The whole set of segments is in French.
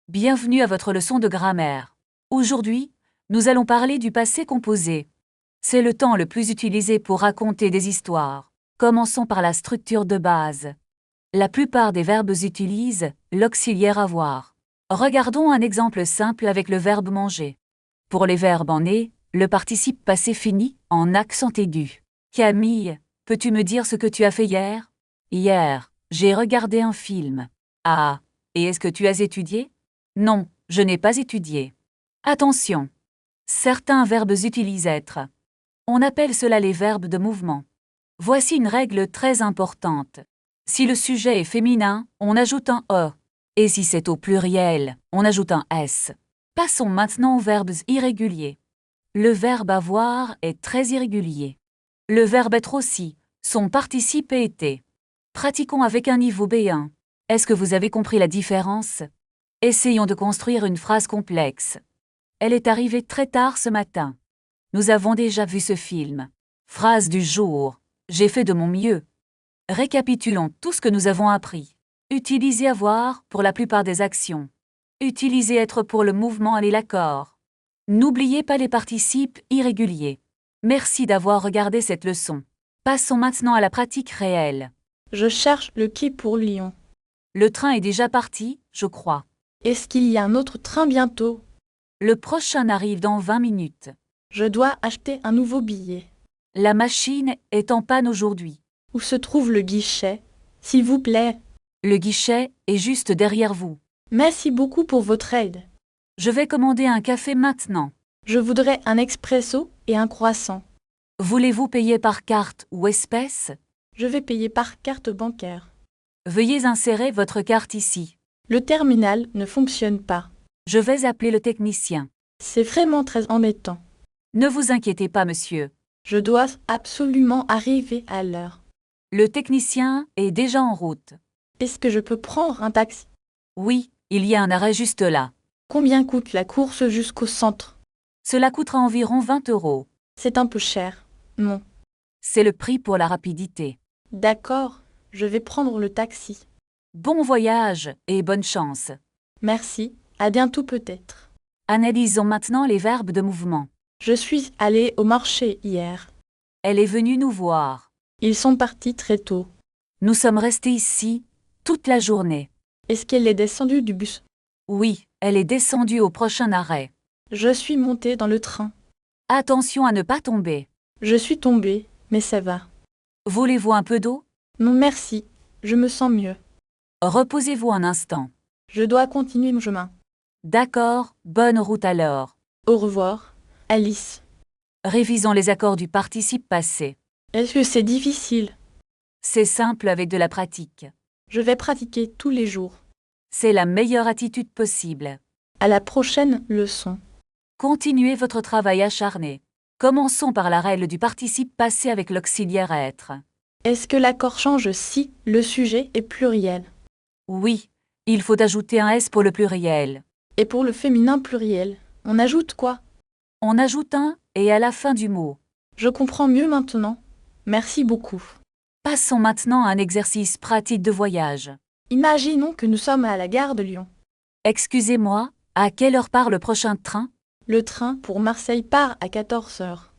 Bienvenue à votre leçon de grammaire. Aujourd'hui, nous allons parler du passé composé. C'est le temps le plus utilisé pour raconter des histoires. Commençons par la structure de base. La plupart des verbes utilisent l'auxiliaire avoir. Regardons un exemple simple avec le verbe manger. Pour les verbes en et, le participe passé finit en accent aigu. Camille, peux-tu me dire ce que tu as fait hier? Hier, j'ai regardé un film. Ah, et est-ce que tu as étudié? Non, je n'ai pas étudié. Attention! Certains verbes utilisent être. On appelle cela les verbes de mouvement. Voici une règle très importante. Si le sujet est féminin, on ajoute un E. Et si c'est au pluriel, on ajoute un S. Passons maintenant aux verbes irréguliers. Le verbe avoir est très irrégulier. Le verbe être aussi, son participe est été. Pratiquons avec un niveau B1. Est-ce que vous avez compris la différence? Essayons de construire une phrase complexe. Elle est arrivée très tard ce matin. Nous avons déjà vu ce film. Phrase du jour. J'ai fait de mon mieux. Récapitulons tout ce que nous avons appris. Utilisez avoir pour la plupart des actions. Utilisez être pour le mouvement et l'accord. N'oubliez pas les participes irréguliers. Merci d'avoir regardé cette leçon. Passons maintenant à la pratique réelle. Je cherche le quai pour Lyon. Le train est déjà parti, je crois. Est-ce qu'il y a un autre train bientôt? Le prochain arrive dans 20 minutes. Je dois acheter un nouveau billet. La machine est en panne aujourd'hui. Où se trouve le guichet? S'il vous plaît. Le guichet est juste derrière vous. Merci beaucoup pour votre aide. Je vais commander un café maintenant. Je voudrais un expresso et un croissant. Voulez-vous payer par carte ou espèce? Je vais payer par carte bancaire. Veuillez insérer votre carte ici. Le terminal ne fonctionne pas. Je vais appeler le technicien. C'est vraiment très embêtant. Ne vous inquiétez pas, monsieur. Je dois absolument arriver à l'heure. Le technicien est déjà en route. Est-ce que je peux prendre un taxi? Oui, il y a un arrêt juste là. Combien coûte la course jusqu'au centre? Cela coûtera environ 20 €. C'est un peu cher. Non. C'est le prix pour la rapidité. D'accord, je vais prendre le taxi. Bon voyage et bonne chance. Merci, à bientôt peut-être. Analysons maintenant les verbes de mouvement. Je suis allée au marché hier. Elle est venue nous voir. Ils sont partis très tôt. Nous sommes restés ici toute la journée. Est-ce qu'elle est descendue du bus? Oui, elle est descendue au prochain arrêt. Je suis montée dans le train. Attention à ne pas tomber. Je suis tombée, mais ça va. Voulez-vous un peu d'eau? Non merci, je me sens mieux. Reposez-vous un instant. Je dois continuer mon chemin. D'accord, bonne route alors. Au revoir, Alice. Révisons les accords du participe passé. Est-ce que c'est difficile? C'est simple avec de la pratique. Je vais pratiquer tous les jours. C'est la meilleure attitude possible. À la prochaine leçon. Continuez votre travail acharné. Commençons par la règle du participe passé avec l'auxiliaire être. Est-ce que l'accord change si le sujet est pluriel? Oui, il faut ajouter un S pour le pluriel. Et pour le féminin pluriel, on ajoute quoi? On ajoute un et à la fin du mot. Je comprends mieux maintenant. Merci beaucoup. Passons maintenant à un exercice pratique de voyage. Imaginons que nous sommes à la gare de Lyon. Excusez-moi, à quelle heure part le prochain train? Le train pour Marseille part à 14 heures.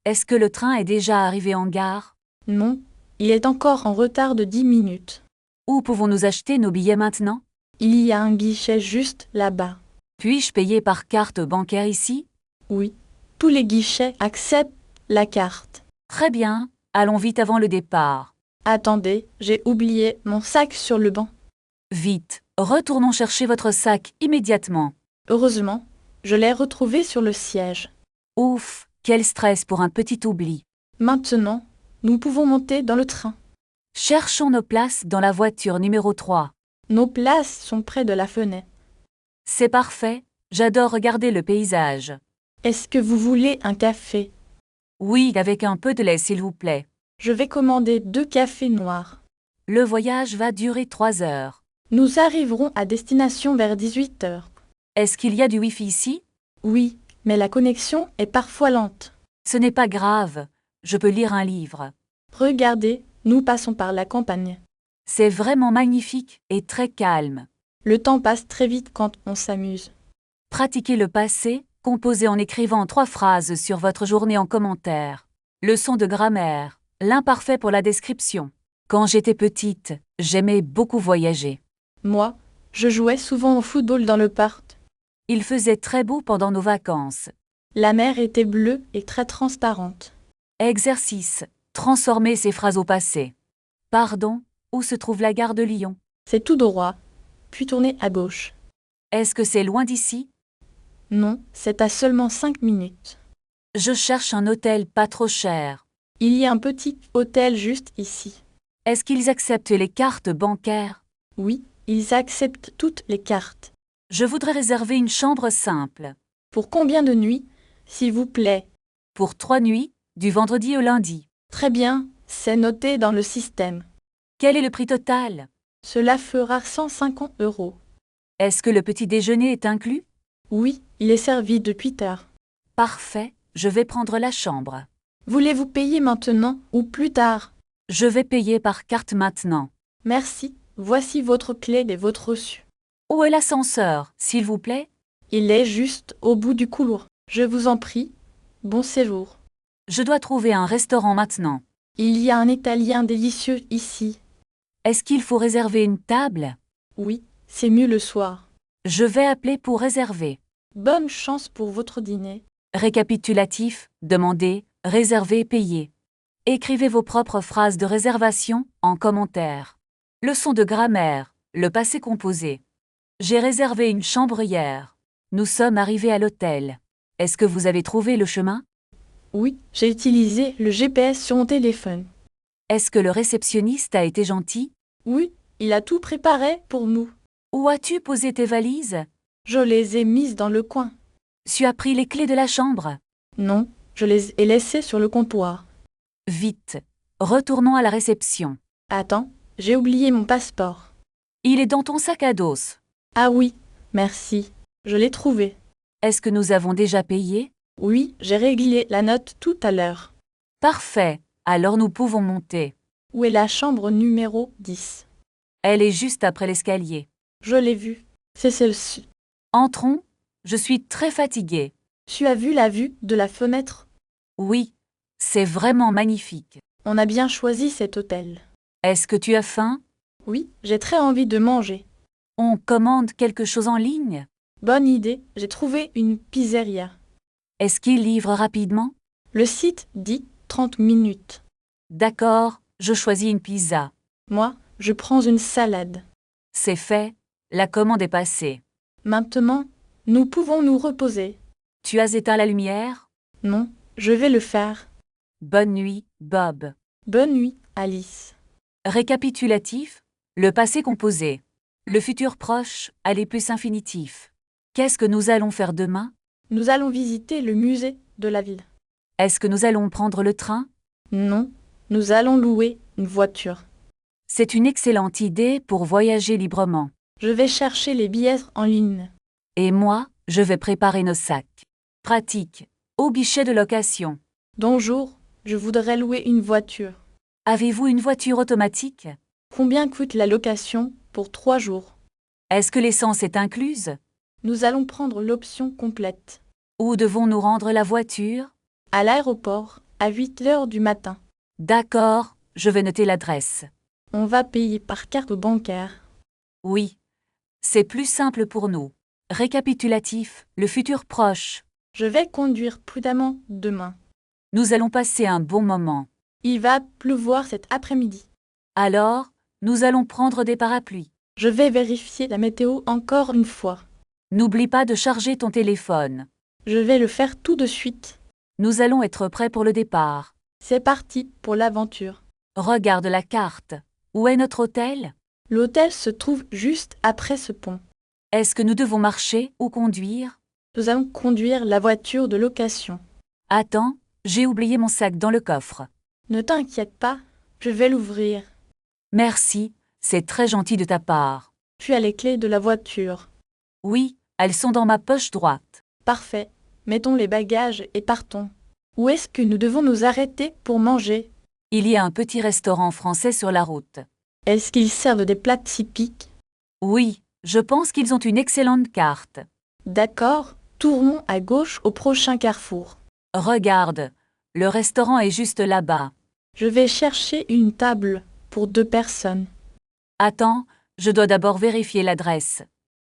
Est-ce que le train est déjà arrivé en gare? Non, il est encore en retard de 10 minutes. Où pouvons-nous acheter nos billets maintenant? Il y a un guichet juste là-bas. Puis-je payer par carte bancaire ici? Oui, tous les guichets acceptent la carte. Très bien, allons vite avant le départ. Attendez, j'ai oublié mon sac sur le banc. Vite, retournons chercher votre sac immédiatement. Heureusement, je l'ai retrouvé sur le siège. Ouf, quel stress pour un petit oubli. Maintenant, nous pouvons monter dans le train. Cherchons nos places dans la voiture numéro 3. Nos places sont près de la fenêtre. C'est parfait, j'adore regarder le paysage. Est-ce que vous voulez un café? Oui, avec un peu de lait s'il vous plaît. Je vais commander 2 cafés noirs. Le voyage va durer 3 heures. Nous arriverons à destination vers 18 heures. Est-ce qu'il y a du Wi-Fi ici? Oui, mais la connexion est parfois lente. Ce n'est pas grave, je peux lire un livre. Regardez, nous passons par la campagne. C'est vraiment magnifique et très calme. Le temps passe très vite quand on s'amuse. Pratiquez le passé, composé en écrivant 3 phrases sur votre journée en commentaire. Leçon de grammaire. L'imparfait pour la description. Quand j'étais petite, j'aimais beaucoup voyager. Moi, je jouais souvent au football dans le parc. Il faisait très beau pendant nos vacances. La mer était bleue et très transparente. Exercice. Transformer ces phrases au passé. Pardon, où se trouve la gare de Lyon? C'est tout droit, puis tournez à gauche. Est-ce que c'est loin d'ici? Non, c'est à seulement 5 minutes. Je cherche un hôtel pas trop cher. Il y a un petit hôtel juste ici. Est-ce qu'ils acceptent les cartes bancaires? Oui, ils acceptent toutes les cartes. Je voudrais réserver une chambre simple. Pour combien de nuits, s'il vous plaît? Pour 3 nuits, du vendredi au lundi. Très bien, c'est noté dans le système. Quel est le prix total? Cela fera 150 €. Est-ce que le petit déjeuner est inclus? Oui, il est servi depuis tard. Parfait, je vais prendre la chambre. Voulez-vous payer maintenant ou plus tard? Je vais payer par carte maintenant. Merci, voici votre clé et votre reçu. Où est l'ascenseur, s'il vous plaît? Il est juste au bout du couloir. Je vous en prie. Bon séjour. Je dois trouver un restaurant maintenant. Il y a un Italien délicieux ici. Est-ce qu'il faut réserver une table? Oui, c'est mieux le soir. Je vais appeler pour réserver. Bonne chance pour votre dîner. Récapitulatif, demandez, réservez, payez. Écrivez vos propres phrases de réservation en commentaire. Leçon de grammaire, le passé composé. J'ai réservé une chambre hier. Nous sommes arrivés à l'hôtel. Est-ce que vous avez trouvé le chemin? Oui, j'ai utilisé le GPS sur mon téléphone. Est-ce que le réceptionniste a été gentil? Oui, il a tout préparé pour nous. Où as-tu posé tes valises? Je les ai mises dans le coin. Tu as pris les clés de la chambre? Non, je les ai laissées sur le comptoir. Vite. Retournons à la réception. Attends, j'ai oublié mon passeport. Il est dans ton sac à dos. Ah oui, merci. Je l'ai trouvé. Est-ce que nous avons déjà payé? Oui, j'ai réglé la note tout à l'heure. Parfait. Alors nous pouvons monter. Où est la chambre numéro 10? Elle est juste après l'escalier. Je l'ai vue. C'est celle-ci. Entrons. Je suis très fatiguée. Tu as vu la vue de la fenêtre? Oui. C'est vraiment magnifique. On a bien choisi cet hôtel. Est-ce que tu as faim? Oui, j'ai très envie de manger. On commande quelque chose en ligne? Bonne idée, j'ai trouvé une pizzeria. Est-ce qu'il livre rapidement? Le site dit 30 minutes. D'accord, je choisis une pizza. Moi, je prends une salade. C'est fait. La commande est passée. Maintenant, nous pouvons nous reposer. Tu as éteint la lumière? Non, je vais le faire. Bonne nuit, Bob. Bonne nuit, Alice. Récapitulatif, le passé composé. Le futur proche, aller plus infinitif. Qu'est-ce que nous allons faire demain? Nous allons visiter le musée de la ville. Est-ce que nous allons prendre le train? Non, nous allons louer une voiture. C'est une excellente idée pour voyager librement. Je vais chercher les billets en ligne. Et moi, je vais préparer nos sacs. Pratique. Au guichet de location. Bonjour, je voudrais louer une voiture. Avez-vous une voiture automatique? Combien coûte la location pour 3 jours? Est-ce que l'essence est incluse? Nous allons prendre l'option complète. Où devons-nous rendre la voiture? À l'aéroport, à 8 heures du matin. D'accord, je vais noter l'adresse. On va payer par carte bancaire. Oui. C'est plus simple pour nous. Récapitulatif, le futur proche. Je vais conduire prudemment demain. Nous allons passer un bon moment. Il va pleuvoir cet après-midi. Alors, nous allons prendre des parapluies. Je vais vérifier la météo encore une fois. N'oublie pas de charger ton téléphone. Je vais le faire tout de suite. Nous allons être prêts pour le départ. C'est parti pour l'aventure. Regarde la carte. Où est notre hôtel? L'hôtel se trouve juste après ce pont. Est-ce que nous devons marcher ou conduire? Nous allons conduire la voiture de location. Attends, j'ai oublié mon sac dans le coffre. Ne t'inquiète pas, je vais l'ouvrir. Merci, c'est très gentil de ta part. Tu as les clés de la voiture. Oui, elles sont dans ma poche droite. Parfait. Mettons les bagages et partons. Où est-ce que nous devons nous arrêter pour manger? Il y a un petit restaurant français sur la route. Est-ce qu'ils servent des plats typiques? Oui, Je pense qu'ils ont une excellente carte. D'accord, tournons à gauche au prochain carrefour. Regarde, le restaurant est juste là-bas. Je vais chercher une table pour 2 personnes. Attends, je dois d'abord vérifier l'adresse.